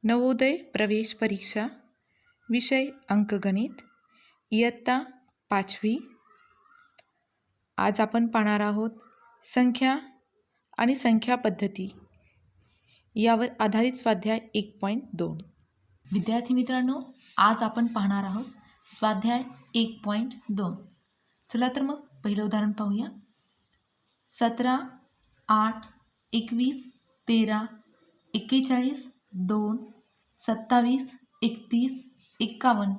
नवोदय प्रवेश परीक्षा विषय अंकगणित इयत्ता 5वी। आज आपण पाहणार आहोत संख्या आणि संख्या पद्धती यावर आधारित स्वाध्याय 1.2। विद्यार्थी मित्रांनो, आज आपण पाहणार आहोत स्वाध्याय 1.2। चला तर मग पहिलं उदाहरण पाहूया। 17, 8, 21, 13, 41, 2, 27, 31, 51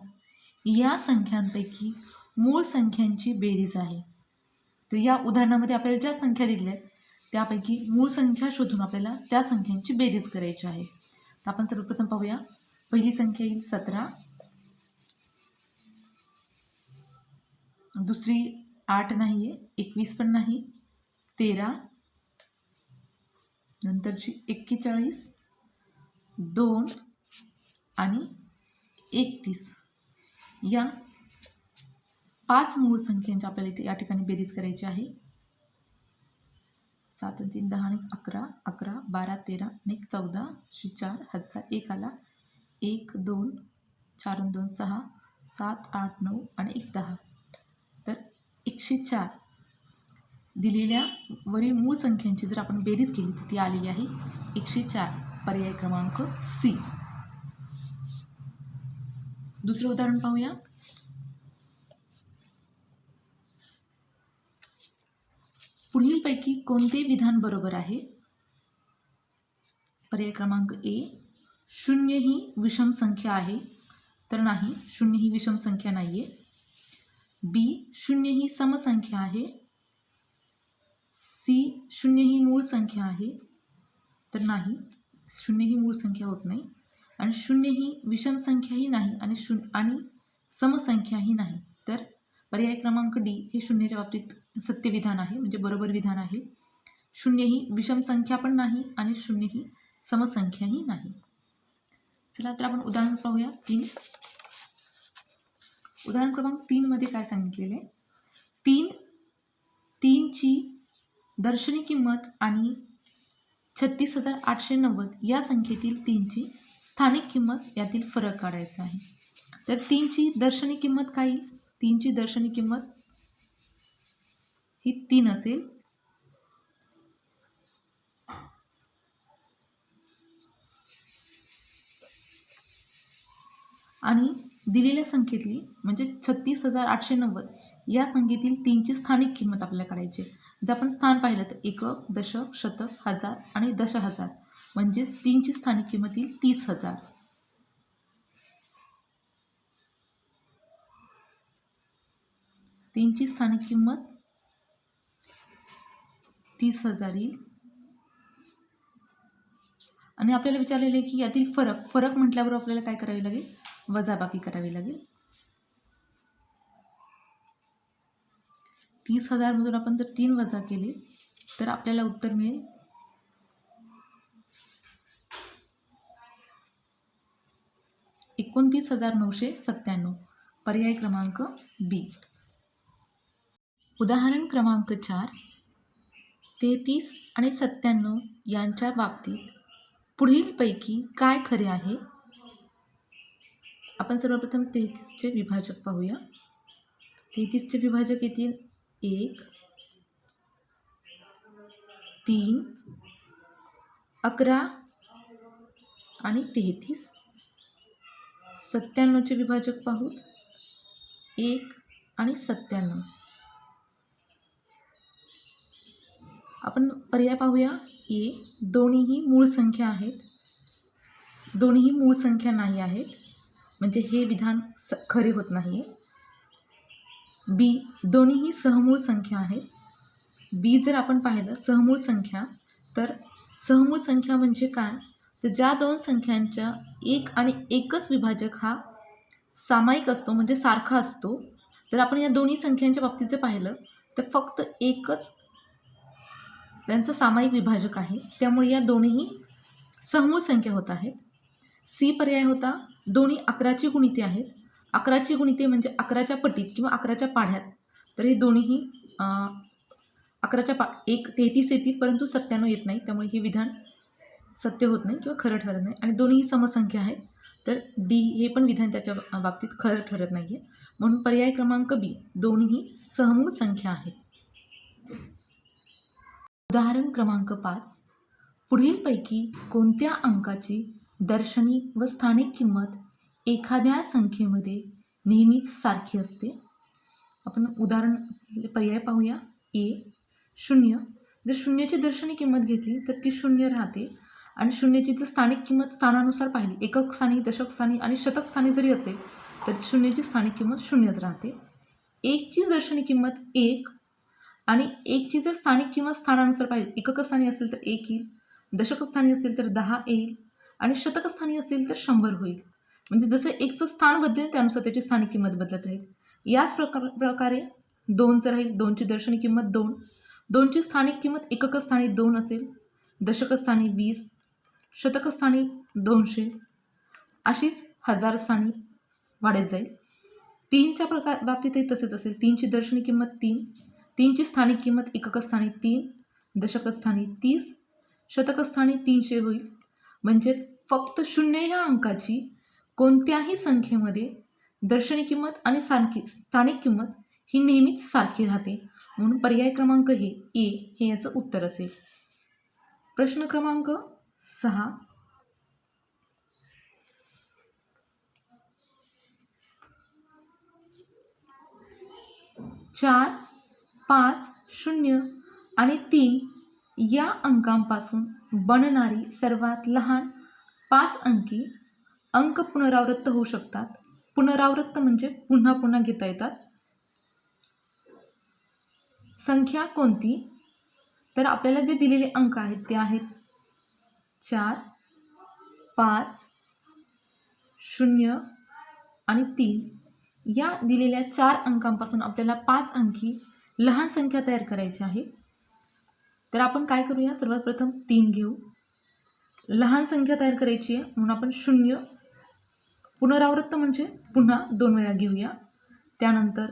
या संख्यांपैकी मूळ संख्यांची बेरीज आहे। तर या उदाहरणामध्ये आपल्याला ज्या संख्या दिलेल्या आहेत त्यापैकी मूळ संख्या शोधून आपल्याला त्या संख्यांची बेरीज करायची आहे। तर आपण सर्वप्रथम पाहूया। पहिली संख्या येईल 17, दुसरी 8 नाही आहे, 21 पण नाही, 13, नंतरची 41, 2 आणि 31 या 5 मूळ संख्यांची आपल्याला इथे या ठिकाणी बेरीज करायची आहे। 7 आणि 3 10 आणि 11, 11 12 13 आणि 14 4 हातचा 1 आला, 1 2 4 आणि 2 6 7 8 9 आणि 1 10। तर 104 दिलेल्या वरील मूळ संख्यांची जर आपण बेरीज केली तर ती आलेली आहे 104, पर्याय क्रमांक सी। दुसरं उदाहरण पाहूया। पुढीलपैकी कोणते विधान बरोबर आहे? पर्याय क्रमांक ए, 0 ही विषम संख्या आहे, तर नाही, 0 ही विषम संख्या नाहीये। बी, 0 ही समसंख्या आहे। सी, 0 ही मूळ संख्या आहे, तर नाही, 0 ही मूळ संख्या होत नाही। आणि 0 ही विषम संख्याही नाही आणि समसंख्याही नाही, तर पर्याय क्रमांक डी हे 0च्या बाबतीत सत्य विधान आहे, म्हणजे बरोबर विधान आहे। 0 ही विषम संख्या पण नाही आणि 0 ही समसंख्याही नाही। चला तर आपण उदाहरण पाहूया 3। उदाहरण क्रमांक 3 मध्ये काय सांगितलेले? 3 ची दर्शनी किंमत आणि 36,890 या संख्येतील 3 ची स्थानिक किंमत यातील फरक काढायचा आहे। तर 3 ची दर्शनी किंमत काय येईल? 3 ची दर्शनी किंमत ही 3 असेल आणि दिलेल्या संख्येतली म्हणजे 36,890 या संख्येतील 3 ची स्थानिक किंमत आपल्याला काढायची आहे। जर आपण स्थान पाहिलं तर एकक, दशक, शतक, हजार आणि दशहजार, म्हणजे 3 ची स्थानिक किंमत येईल 30,000। 3 ची स्थानिक किंमत 30,000 येईल। आणि आपल्याला विचारलेले की यातील फरक म्हटल्यावर आपल्याला काय करावे लागेल? वजाबाकी करावी लागेल। 30,000 मधून आपण जर 3 वजा केले तर आपल्याला उत्तर मिळेल 29,997, पर्याय क्रमांक बी। उदाहरण क्रमांक 4, 33 आणि 97 यांच्या बाबतीत पुढीलपैकी काय खरे आहे? आपण सर्वप्रथम 33 चे विभाजक पाहूया। 33 चे विभाजक येतील 1, 3, 11 आणि 33। 97 चे विभाजक पाहू, 1 आणि 97। आपण पर्याय पाहूया। ए, दोन्हीही मूळ संख्या आहेत, दोन्हीही मूळ संख्या नाही आहेत, म्हणजे हे विधान खरे होत नाही। बी, दोन्हीही सहमूळ संख्या आहेत। बी जर आपण पाहिलं सहमूळ संख्या, तर सहमूळ संख्या म्हणजे काय? तर ज्या दोन संख्यांच्या एक आणि एकच विभाजक हा सामायिक असतो, म्हणजे सारखा असतो। तर आपण या दोन्ही संख्यांच्या बाबतीत जर पाहिलं तर फक्त एकच त्यांचा सामायिक विभाजक आहे, त्यामुळे या दोन्हीही सहमूळ संख्या होत आहेत। सी पर्याय होता, दोन्ही 11ची गुणिते आहेत। 11ची गुणिते म्हणजे 11च्या पटीत किंवा 11च्या पाढ्यात, तर हे दोन्हीही 11च्या 33 येतील, परंतु 97 येत नाही, त्यामुळे हे विधान सत्य होत नाही किंवा खरं ठरत नाही, आणि दोन्हीही समसंख्या आहेत, तर डी हे पण विधान त्याच्या बाबतीत खरं ठरत नाही आहे. म्हणून पर्याय क्रमांक बी, दोन्ही सहमूळ संख्या आहेत. उदाहरण क्रमांक 5. पुढीलपैकी कोणत्या अंकाची दर्शनी व स्थानिक किंमत एखाद्या संख्येमध्ये नेहमीच सारखी असते? आपण उदाहरण पर्याय पाहूया. ए 0. जर शून्याची दर्शनी किंमत घेतली तर ती 0 राहते, आणि शून्याची जर स्थानिक किंमत स्थानानुसार पाहिली, एकक स्थानी, दशक स्थानी आणि शतक स्थानी जरी असेल तर शून्याची स्थानिक किंमत 0च राहते. 1ची दर्शनी किंमत 1, आणि 1ची जर स्थानिक किंमत स्थानानुसार पाहिली, एकक स्थानी असेल तर 1 येईल, दशक स्थानी असेल तर 10 येईल, आणि शतक स्थानी असेल तर 100 होईल. म्हणजे जसं 1चं स्थान बदलेल त्यानुसार त्याची स्थानिक किंमत बदलत राहील. याच प्रकारे 2चं राहील. 2ची दर्शनी किंमत 2, 2ची स्थानिक किंमत एकक स्थानी 2 असेल, दशक स्थानी 20, शतक स्थानी 200, अशीच हजार स्थानी वाढत जाईल. 3च्या बाबतीतही तसेच असेल. 3ची दर्शनी किंमत 3, 3ची स्थानिक किंमत एकक स्थानी 3, दशक स्थानी 30, शतक स्थानी 300 होईल. म्हणजेच फक्त 0 ह्या अंकाची कोणत्याही संख्येमध्ये दर्शनी किंमत आणि स्थानिक किंमत ही नेहमीच सारखी राहते. म्हणून पर्याय क्रमांक हे ए हे याचं उत्तर असेल. प्रश्न क्रमांक 6. 4, 5, 0 आणि 3 या अंकांपासून बनणारी सर्वात लहान 5 अंकी अंक पुनरावृत्त होऊ शकतात. पुनरावृत्त म्हणजे पुन्हा पुन्हा घेता येतात. संख्या कोणती? तर आपल्याला जे दिलेले अंक आहेत ते आहेत 4, 5, 0 आणि 3. या दिलेल्या 4 अंकांपासून आपल्याला 5 अंकी लहान संख्या तयार करायची आहे. तर आपण काय करूया, सर्वात प्रथम 3 घेऊ. लहान संख्या तयार करायची आहे म्हणून आपण 0 पुनरावृत्त म्हणजे पुन्हा 2 वेळा घेऊया. त्यानंतर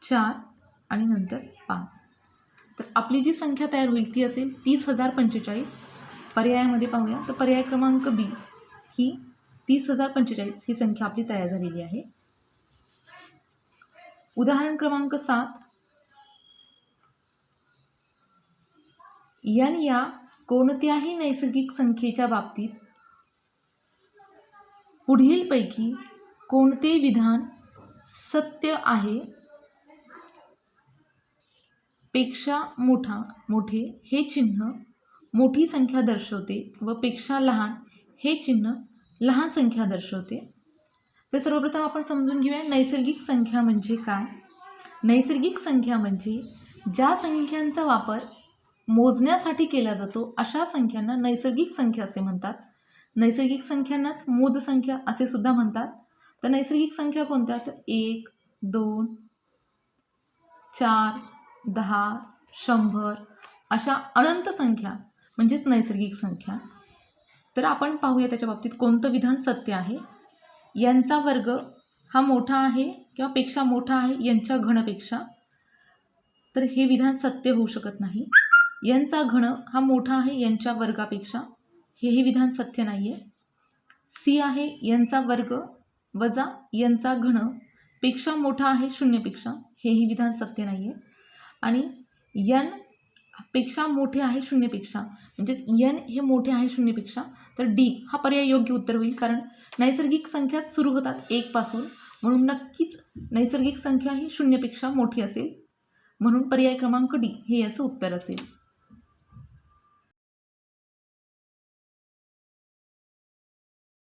4 आणि नंतर 5. तर आपली जी संख्या तयार होईल ती असेल 30,045. पर्यायामध्ये पाहूया तर पर्याय क्रमांक बी ही 30,045 ही संख्या आपली तयार झालेली आहे. उदाहरण क्रमांक 7. n या कोणत्याही नैसर्गिक संख्येच्या बाबतीत पुढीलपैकी कोणते विधान सत्य आहे? पेक्षा मोठे हे चिन्ह मोठी संख्या दर्शवते व पेक्षा लहान हे चिन्ह लहान संख्या दर्शवते. तर सर्वप्रथम आपण समजून घेऊया नैसर्गिक संख्या म्हणजे काय. नैसर्गिक संख्या म्हणजे ज्या संख्यांचा वापर मोजण्यासाठी केला जातो अशा संख्यांना नैसर्गिक संख्या असे म्हणतात. नैसर्गिक संख्यांनाच मोजसंख्या असे सुद्धा म्हणतात. तर नैसर्गिक संख्या कोणत्या? तर 1, 2, 4, 10, 100 अशा अनंत संख्या म्हणजेच नैसर्गिक संख्या. तर आपण पाहूया त्याच्या बाबतीत कोणतं विधान सत्य आहे. यांचा वर्ग हा मोठा आहे किंवा पेक्षा मोठा आहे यांच्या घनपेक्षा, तर हे विधान सत्य होऊ शकत नाही. यांचा घन हा मोठा आहे यांच्या वर्गापेक्षा, हेही विधान सत्य नाही आहे. सी आहे यांचा वर्ग वजा यांचा घन पेक्षा मोठा आहे शून्यपेक्षा, हेही विधान सत्य नाही आहे. आणि n पेक्षा मोठे आहे शून्यपेक्षा, म्हणजेच n हे मोठे आहे शून्यपेक्षा, तर डी हा पर्याय योग्य उत्तर होईल. कारण नैसर्गिक संख्या सुरू होतात 1 पासून, म्हणून नक्कीच नैसर्गिक संख्या ही शून्यपेक्षा मोठी असेल. म्हणून पर्याय क्रमांक डी हे याचं उत्तर असेल.